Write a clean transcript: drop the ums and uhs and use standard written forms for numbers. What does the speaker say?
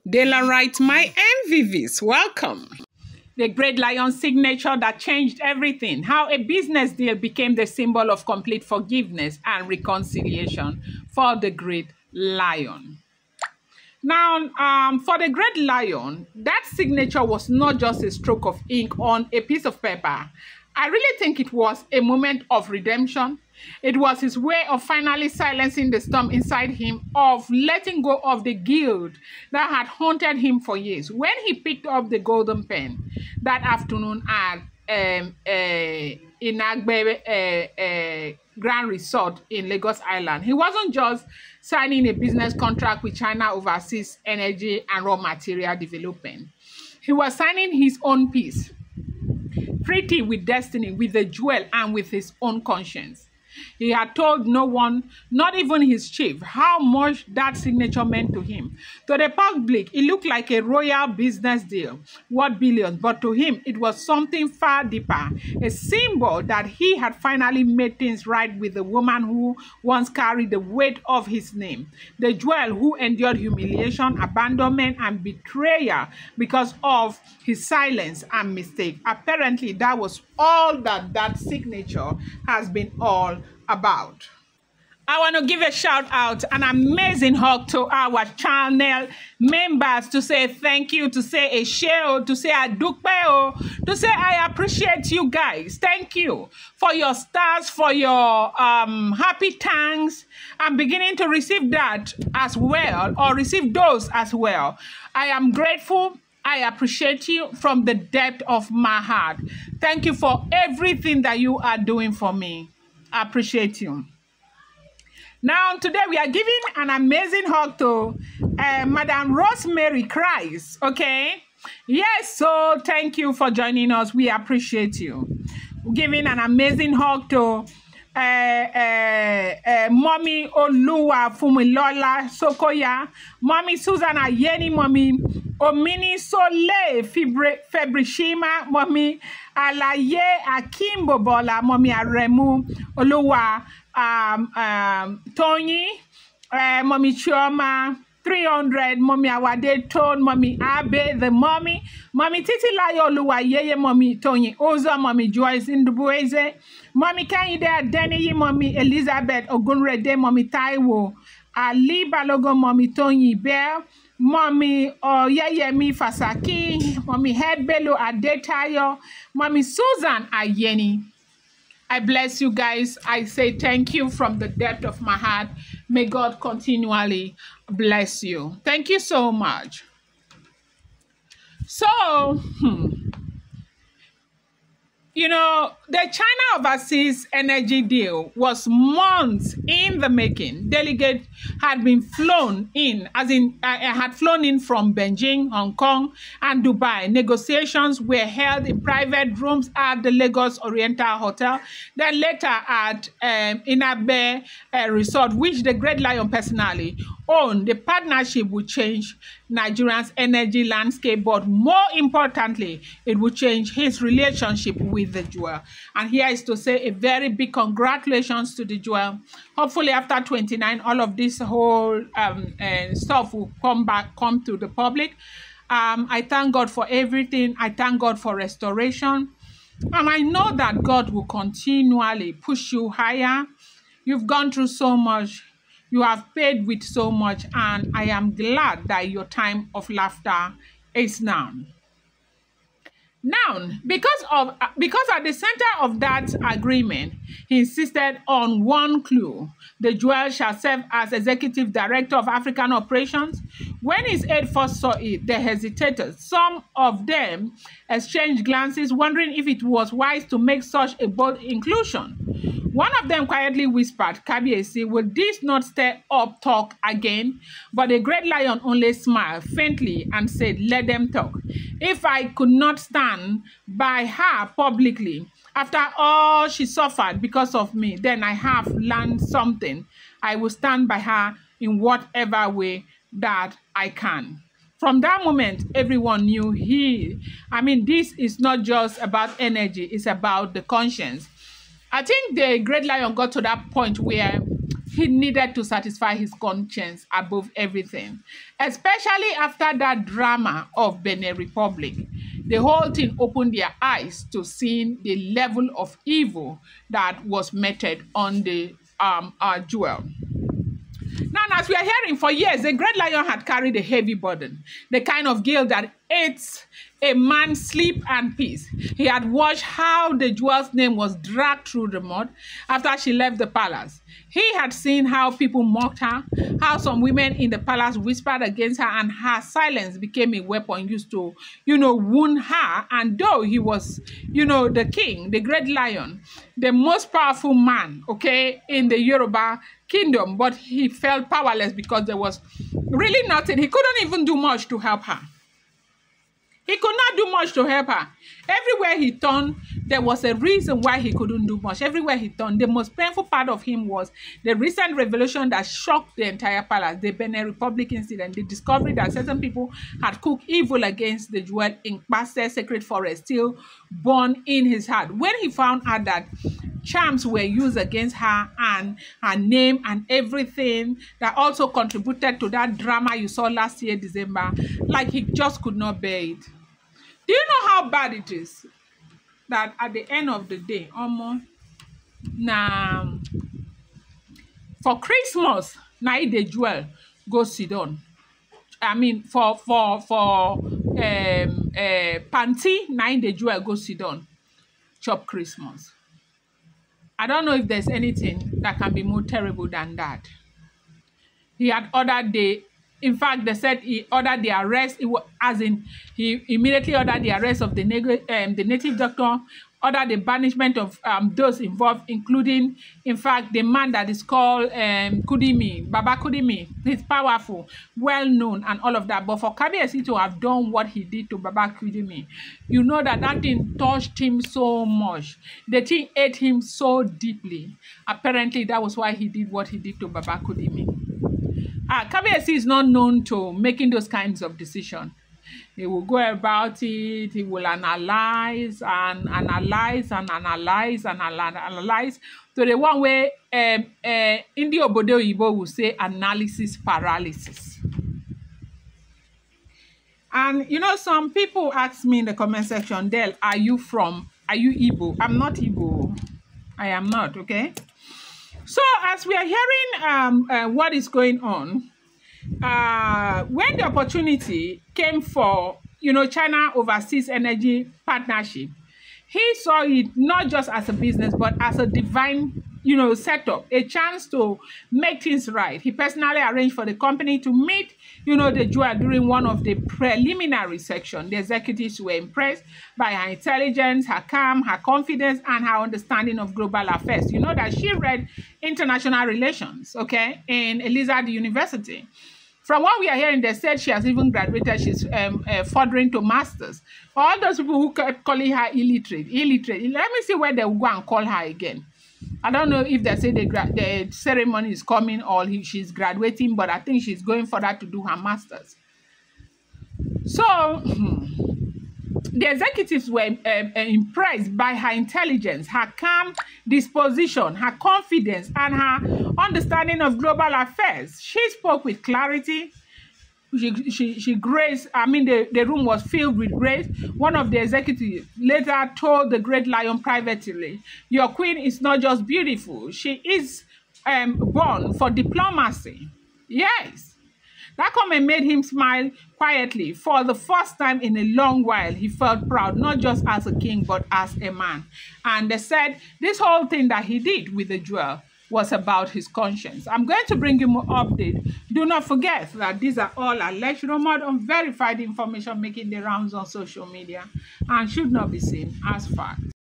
Dela writes, my MVVs, welcome. The Great Lion signature that changed everything. How a business deal became the symbol of complete forgiveness and reconciliation for the Great Lion. Now, for the Great Lion, that signature was not just a stroke of ink on a piece of paper. I really think it was a moment of redemption. It was his way of finally silencing the storm inside him, of letting go of the guilt that had haunted him for years. When he picked up the golden pen that afternoon at Inagbe Grand Resort in Lagos Island, he wasn't just signing a business contract with China Overseas Energy and Raw Material Development. He was signing his own peace, treaty with destiny, with the jewel, and with his own conscience. He had told no one, not even his chief, how much that signature meant to him. To the public, it looked like a royal business deal worth billions, but to him, it was something far deeper, a symbol that he had finally made things right with the woman who once carried the weight of his name, the jewel who endured humiliation, abandonment, and betrayal because of his silence and mistake. Apparently, that was all that signature has been all about. I want to give a shout out, an amazing hug to our channel members, to say thank you, to say a share, to say a dukpeo, to say I appreciate you guys. Thank you for your stars, for your happy thanks. I'm beginning to receive that as well, or receive those as well. I am grateful. I appreciate you from the depth of my heart. Thank you for everything that you are doing for me. I appreciate you. Now, today we are giving an amazing hug to Madam Rosemary Christ, okay? Yes, so thank you for joining us. We appreciate you. We're giving an amazing hug to Mommy Oluwa Fumilola Sokoya, Mommy Susan Ayeni, Mommy Omini Sole Febrishima, Mommy Alaye Akimbobola, Mommy Aremu Oluwa Tony, Mommy Chioma 300, Mommy Awade Tone, Mommy Abe, the Mommy Titi Layo Oluwa Yeye, Mommy Tony Oza, Mommy Joyce Indubueze, Mommy Kanyide Adeniyi, Mommy Elizabeth Ogunrede, Mommy Taiwo Ali Balogo, Mommy Tony Bell, Mommy Oyeyemi Fasaki, Mommy Headbelo Adetayo, Mommy Susan Ayeni. I bless you guys. I say thank you from the depth of my heart. May God continually bless you. Thank you so much. So, you know, the China Overseas Energy deal was months in the making. Delegates had been flown in, had flown in from Beijing, Hong Kong, and Dubai. Negotiations were held in private rooms at the Lagos Oriental Hotel, then later at Inagbe Resort, which the Great Lion personally owned. The partnership would change Nigeria's energy landscape, but more importantly, it would change his relationship with the jewel. And here is to say a very big congratulations to the jewel. Hopefully after 29, all of this whole stuff will come to the public. I thank God for everything. I thank God for restoration. And I know that God will continually push you higher. You've gone through so much. You have paid with so much, and I am glad that your time of laughter is now. Now, because at the center of that agreement, he insisted on one clue. The jewel shall serve as executive director of African operations. When his aide first saw it, they hesitated. Some of them exchanged glances, wondering if it was wise to make such a bold inclusion. One of them quietly whispered, Kabiyesi, will this not stir up talk again? But the Great Lion only smiled faintly and said, let them talk. If I could not stand by her publicly, after all she suffered because of me, then I have learned something. I will stand by her in whatever way that I can. From that moment, everyone knew this is not just about energy, it's about the conscience. I think the Great Lion got to that point where he needed to satisfy his conscience above everything, especially after that drama of Benin Republic. The whole thing opened their eyes to seeing the level of evil that was meted on the jewel. Now, as we are hearing, for years, the great lion had carried a heavy burden, the kind of guilt that ate a man's sleep and peace. He had watched how the jewel's name was dragged through the mud after she left the palace. He had seen how people mocked her, how some women in the palace whispered against her, and her silence became a weapon used to, wound her. And though he was, the king, the great lion, the most powerful man, in the Yoruba kingdom, but he felt powerless because there was really nothing. He couldn't even do much to help her. He could not do much to help her. Everywhere he turned, there was a reason why he couldn't do much. Everywhere he turned, the most painful part of him was the recent revelation that shocked the entire palace, the Benin Republic incident, the discovery that certain people had cooked evil against the jewel in Kpase Sacred Forest, still born in his heart. When he found out that charms were used against her and her name and everything that also contributed to that drama you saw last year, December, like he just could not bear it. Do you know how bad it is that at the end of the day, for Christmas, now the jewel go sit down. I mean, for Panty, now the jewel go sit down, chop Christmas. I don't know if there's anything that can be more terrible than that. He had ordered in fact, they said he ordered the arrest, he immediately ordered the arrest of the native doctor, ordered the banishment of those involved, including, in fact, the man that is called Kudimi, Baba Kudimi. He's powerful, well-known, and all of that. But for Kabiyesi to have done what he did to Baba Kudimi, you know that thing touched him so much. The thing ate him so deeply. Apparently, that was why he did what he did to Baba Kudimi. Kabiyesi is not known to making those kinds of decisions. He will go about it, he will analyze and analyze and analyze and analyze to the one way in the Obodo Igbo will say analysis paralysis. And some people ask me in the comment section, Del, are you Igbo? I'm not Igbo. I am not, okay? So as we are hearing what is going on, when the opportunity came for, China Overseas Energy Partnership, he saw it not just as a business, but as a divine, setup, a chance to make things right. He personally arranged for the company to meet, the jewel during one of the preliminary sections. The executives were impressed by her intelligence, her calm, her confidence, and her understanding of global affairs. You know that she read international relations, in Elizabeth University. From what we are hearing, they said she has even graduated. She's furthering to masters. All those people who kept calling her illiterate. Let me see where they will go and call her again. I don't know if they say the ceremony is coming or she's graduating, but I think she's going further to do her masters. So the executives were impressed by her intelligence, her calm disposition, her confidence, and her understanding of global affairs. She spoke with clarity. She graced, the room was filled with grace. One of the executives later told the great lion privately, your queen is not just beautiful, she is born for diplomacy. Yes. That comment made him smile quietly. For the first time in a long while, he felt proud, not just as a king, but as a man. And they said this whole thing that he did with the jewel was about his conscience. I'm going to bring you more update. Do not forget that these are all alleged, rumored, unverified information making the rounds on social media and should not be seen as fact.